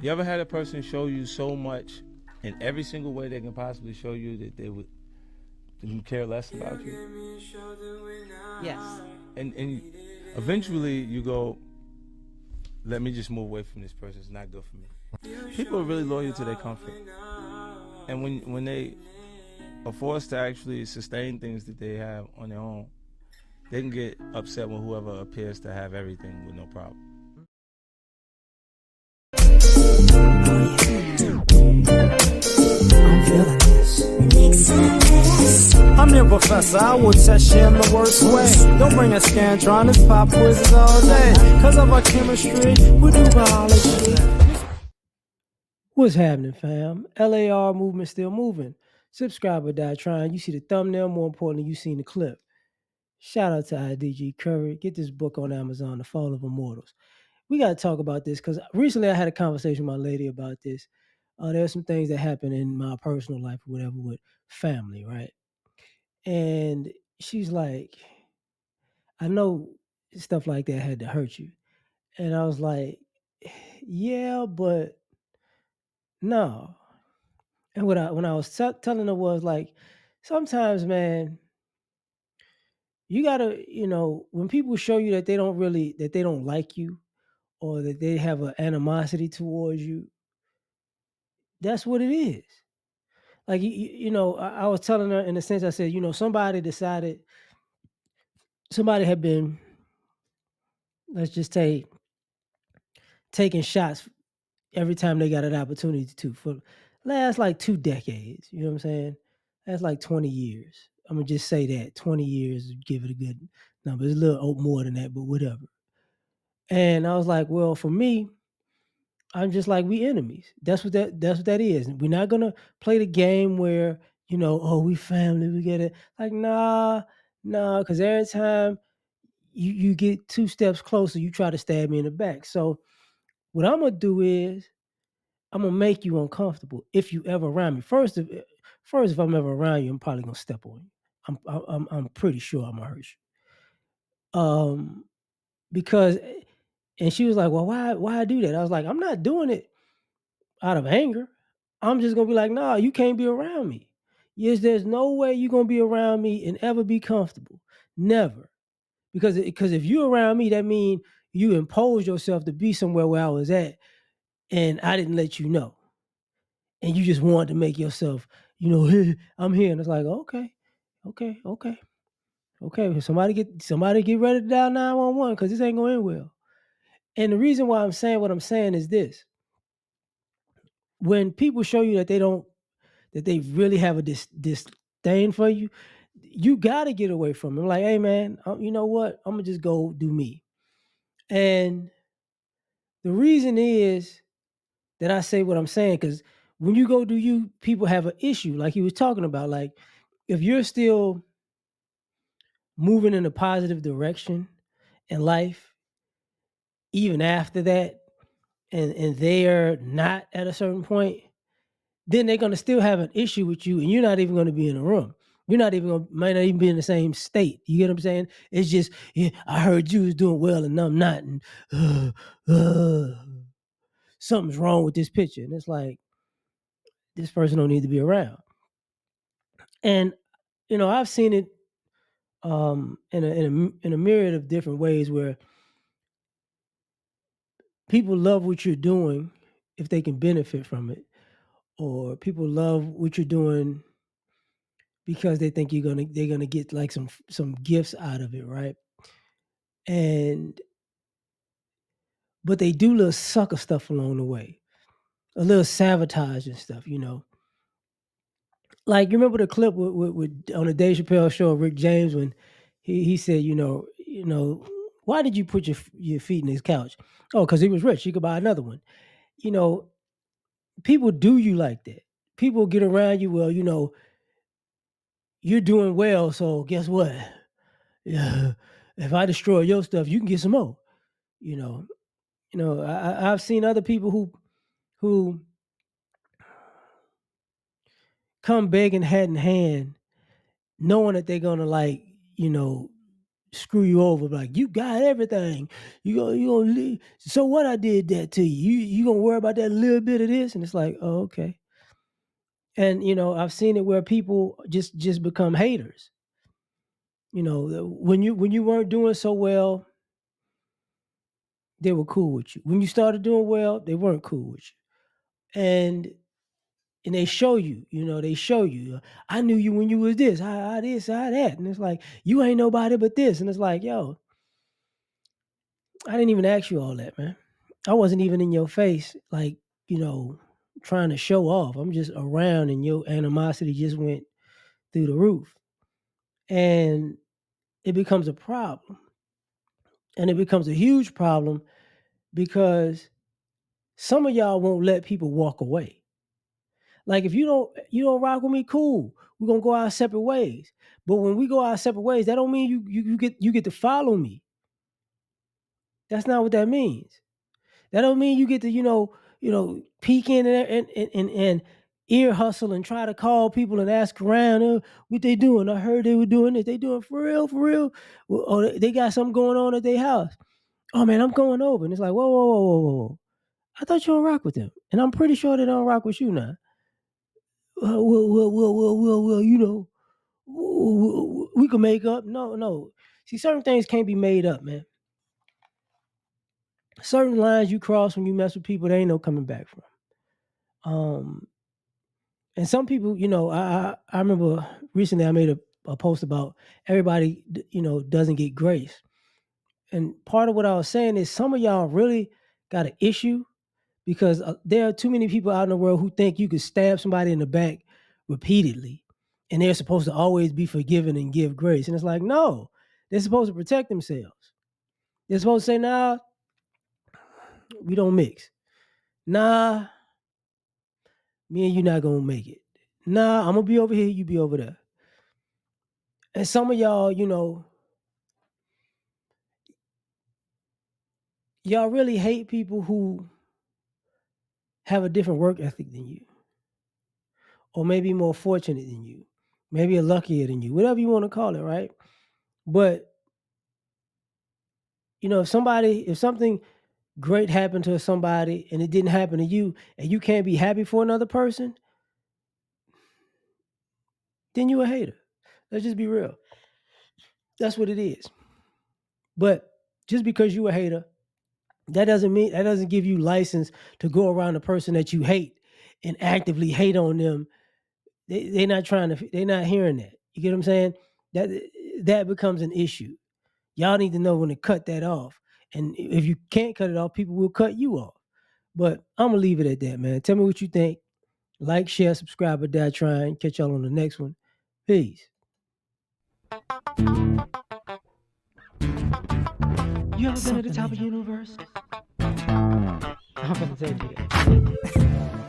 You ever had a person show you so much in every single way they can possibly show you that they would didn't care less about you? Yes. And eventually you go, let me just move away from this person. It's not good for me. People are really loyal to their comfort, and when they are forced to actually sustain things that they have on their own, they can get upset with whoever appears to have everything with no problem. I'm feeling this. I'm your professor, I will test you in the worst way. Don't bring a scantron, it's pop quizzes all day. Cause of our chemistry, we do biology. What's happening, fam? L.A.R. movement still moving. Subscribe or die trying. You see the thumbnail, more importantly, you seen the clip. Shout out to IDG Curry. Get this book on Amazon, The Fall of Immortals. We got to talk about this because recently I had a conversation with my lady about this. There's some things that happen in my personal life, or whatever, with family, right? And she's like, I know stuff like that had to hurt you. And I was like, yeah, but no. And what I when I was telling her was like, sometimes, man, you gotta, when people show you that they don't like you or that they have an animosity towards you, that's what it is. Like I was telling her in a sense. I said, somebody had been, let's just say, taking shots every time they got an opportunity to for last like 2 decades. You know what I'm saying? That's like 20 years. I'm gonna just say that 20 years, give it a good number. It's a little more than that, but whatever. And I was like, well, for me, I'm just like, we enemies. That's what that is. We're not gonna play the game where, oh, we family, we get it. Like, nah, because every time you get 2 steps closer, you try to stab me in the back. So what I'm gonna do is I'm gonna make you uncomfortable if you ever around me. First, if I'm ever around you, I'm probably gonna step on you. I'm pretty sure I'm gonna hurt you. Because and she was like, well, why I do that? I was like, I'm not doing it out of anger. I'm just gonna be like, nah, you can't be around me. Yes, there's no way you're gonna be around me and ever be comfortable. Never. Because if you're around me, that means you imposed yourself to be somewhere where I was at, and I didn't let you know. And you just wanted to make yourself, I'm here. And it's like, okay, okay. Somebody get ready to dial 911 because this ain't going to end well. And the reason why I'm saying what I'm saying is this: when people show you that they really have a disdain for you, you got to get away from them. Like, hey man, you know what? I'm gonna just go do me. And the reason is that I say what I'm saying because when you go do you, people have an issue, like he was talking about. Like, if you're still moving in a positive direction in life, even after that, and they're not at a certain point, then they're gonna still have an issue with you, and you're not even gonna be in the room. You're not even gonna might not even be in the same state. You get what I'm saying? It's just, yeah, I heard you was doing well and I'm not, and uh, uh, something's wrong with this picture. And it's like, this person don't need to be around. And I've seen it in a myriad of different ways where people love what you're doing if they can benefit from it, or people love what you're doing because they think they're gonna get like some gifts out of it, right? And but they do little sucker stuff along the way, a little sabotage and stuff. Like, you remember the clip with on the Dave Chappelle show, Rick James, when he said, why did you put your feet in his couch? Oh, because he was rich, he could buy another one. You know, people do you like that. People get around you. Well, you're doing well, so guess what? Yeah, if I destroy your stuff, you can get some more. You know, I've seen other people who come begging hat in hand, knowing that they're gonna, like, you know screw you over, like you got everything. You gonna leave. So what I did that to you? You gonna worry about that little bit of this? And it's like, oh, okay. And I've seen it where people just become haters. When you weren't doing so well, they were cool with you. When you started doing well, they weren't cool with you. And they show you, they show you. I knew you when you was this, I this, I that, and it's like you ain't nobody but this, and it's like, yo, I didn't even ask you all that, man. I wasn't even in your face, like trying to show off. I'm just around, and your animosity just went through the roof, and it becomes a problem, and it becomes a huge problem because some of y'all won't let people walk away. Like if you don't rock with me, cool. We're gonna go our separate ways. But when we go our separate ways, that don't mean you get to follow me. That's not what that means. That don't mean you get to peek in and ear hustle and try to call people and ask around what they doing. I heard they were doing this. They doing for real, for real. Or they got something going on at their house. Oh man, I'm going over, and it's like whoa, whoa, whoa, whoa, whoa, whoa. I thought you don't rock with them, and I'm pretty sure they don't rock with you now. Well, we can make up. No, no. See, certain things can't be made up, man. Certain lines you cross when you mess with people, there ain't no coming back from. And some people, I remember recently I made a post about everybody, doesn't get grace. And part of what I was saying is some of y'all really got an issue because there are too many people out in the world who think you could stab somebody in the back repeatedly and they're supposed to always be forgiven and give grace. And it's like, no, they're supposed to protect themselves. They're supposed to say, nah, we don't mix. Nah, me and you not gonna make it. Nah, I'm gonna be over here, you be over there. And some of y'all, y'all really hate people who have a different work ethic than you, or maybe more fortunate than you, maybe a luckier than you, whatever you want to call it, right? But if something great happened to somebody and it didn't happen to you, and you can't be happy for another person, then you a hater. Let's just be real. That's what it is. But just because you a hater, that doesn't give you license to go around the person that you hate and actively hate on them. They're not hearing that. You get what I'm saying? That becomes an issue. Y'all need to know when to cut that off. And if you can't cut it off, people will cut you off. But I'm gonna leave it at that, man. Tell me what you think. Like, share, subscribe, or die trying. Catch y'all on the next one. Peace. You ever been at the top of the universe? I'm gonna say it.